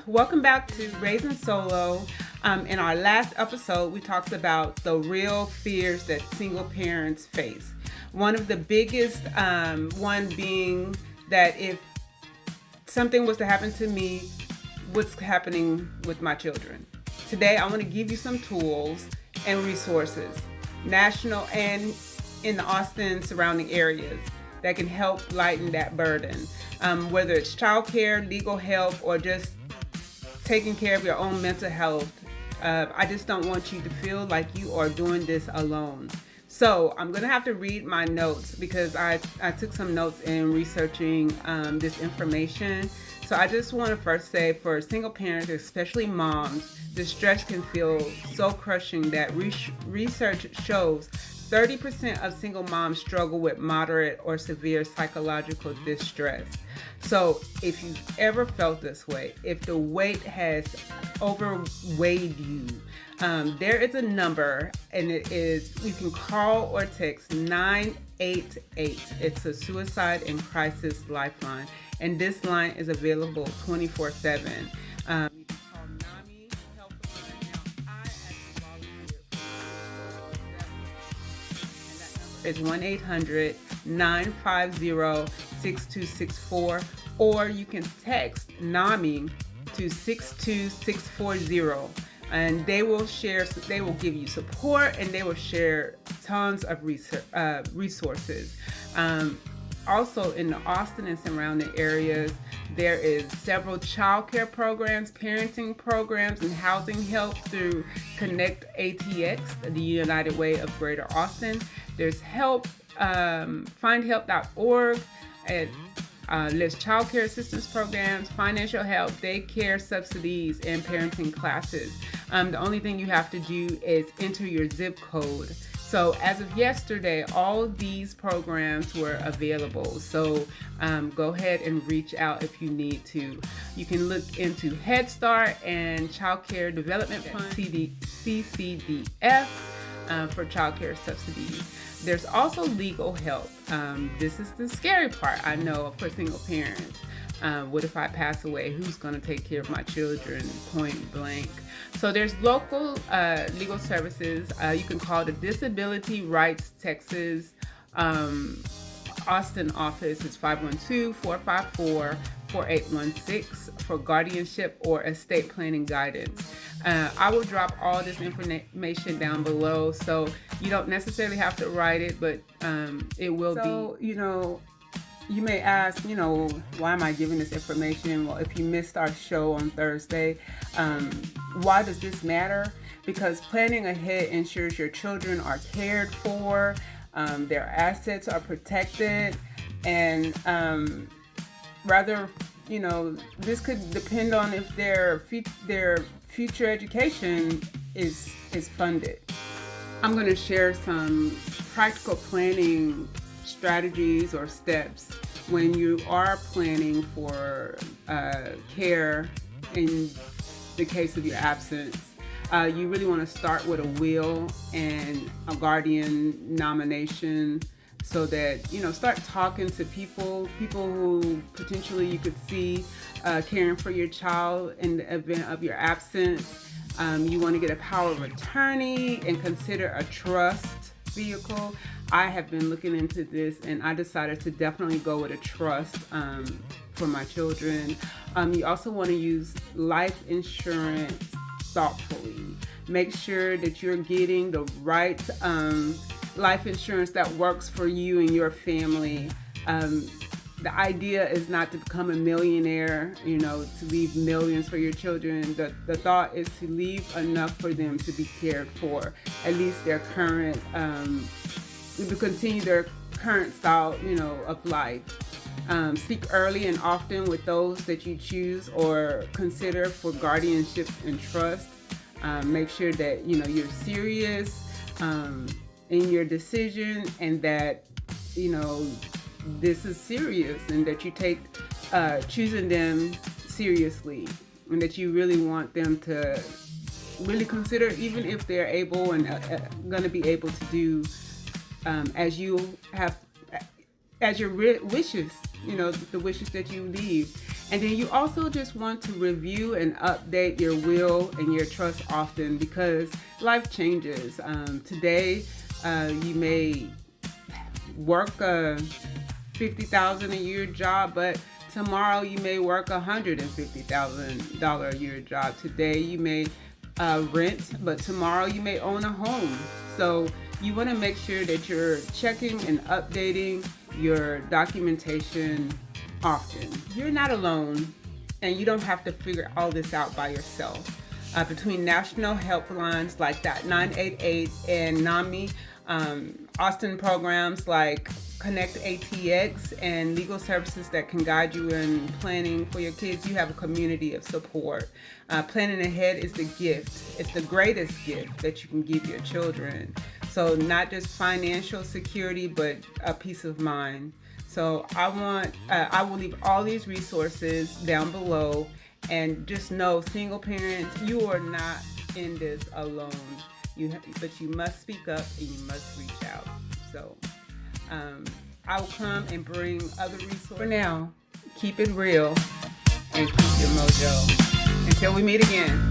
Welcome back to Raising Solo. In our last episode, we talked about the real fears that single parents face. One of the biggest one being that if something was to happen to me, what's happening with my children? Today, I want to give you some tools and resources, national and in the Austin surrounding areas, that can help lighten that burden. Whether it's childcare, legal help, or just taking care of your own mental health. I just don't want you to feel like you are doing this alone. So I'm going to have to read my notes because I took some notes in researching this information. So I just want to first say, for single parents, especially moms, the stress can feel so crushing that research shows 30% of single moms struggle with moderate or severe psychological distress. So if you've ever felt this way, if the weight has overweighed you, there is a number, and it is, you can call or text 988. It's a suicide and crisis lifeline, and this line is available 24/7. You can call NAMI helpline. Now, I actually volunteer for is 1-800-950-6264, or you can text NAMI to 62640, and they will give you support, and they will share tons of resources. Also, in the Austin and surrounding areas, there is several childcare programs, parenting programs, and housing help through Connect ATX, the United Way of Greater Austin. There's help, findhelp.org, and there's childcare assistance programs, financial help, daycare subsidies, and parenting classes. The only thing you have to do is enter your zip code. So as of yesterday, all these programs were available. So go ahead and reach out if you need to. You can look into Head Start and Child Care Development Fund, CCDF, for child care subsidies. There's also legal help. This is the scary part, I know, for single parents. What if I pass away? Who's going to take care of my children? Point blank. So there's local legal services. You can call the Disability Rights Texas Austin office. It's 512-454-4816 for guardianship or estate planning guidance. I will drop all this information down below, so you don't necessarily have to write it, but it will be. You may ask, why am I giving this information? Well, if you missed our show on Thursday, why does this matter? Because planning ahead ensures your children are cared for, their assets are protected, and this could depend on if their future education is funded. I'm going to share some practical planning strategies or steps when you are planning for care in the case of your absence. You really want to start with a will and a guardian nomination, so that start talking to people who potentially you could see caring for your child in the event of your absence. You want to get a power of attorney and consider a trust vehicle. I have been looking into this, and I decided to definitely go with a trust for my children. You also want to use life insurance thoughtfully. Make sure that you're getting the right life insurance that works for you and your family. The idea is not to become a millionaire, to leave millions for your children. The thought is to leave enough for them to be cared for, at least their current, to continue their current style, of life. Speak early and often with those that you choose or consider for guardianship and trust. Make sure that, you're serious in your decision, and that, this is serious, and that you take choosing them seriously, and that you really want them to really consider, even if they're able and going to be able to do as you have, as your wishes, the wishes that you leave. And then you also just want to review and update your will and your trust often, because life changes. Today, you may work a $50,000 a year job, but tomorrow you may work $150,000 a year job. Today you may rent, but tomorrow you may own a home. So you want to make sure that you're checking and updating your documentation often. You're not alone, and you don't have to figure all this out by yourself. Between national helplines like that 988 and NAMI, Austin programs like Connect ATX, and legal services that can guide you in planning for your kids, you have a community of support. Planning ahead is the gift. It's the greatest gift that you can give your children. So not just financial security, but a peace of mind. So I will leave all these resources down below, and just know, single parents, you are not in this alone. But you must speak up and you must reach out. So I will come and bring other resources. For now, keep it real and keep your mojo. Until we meet again.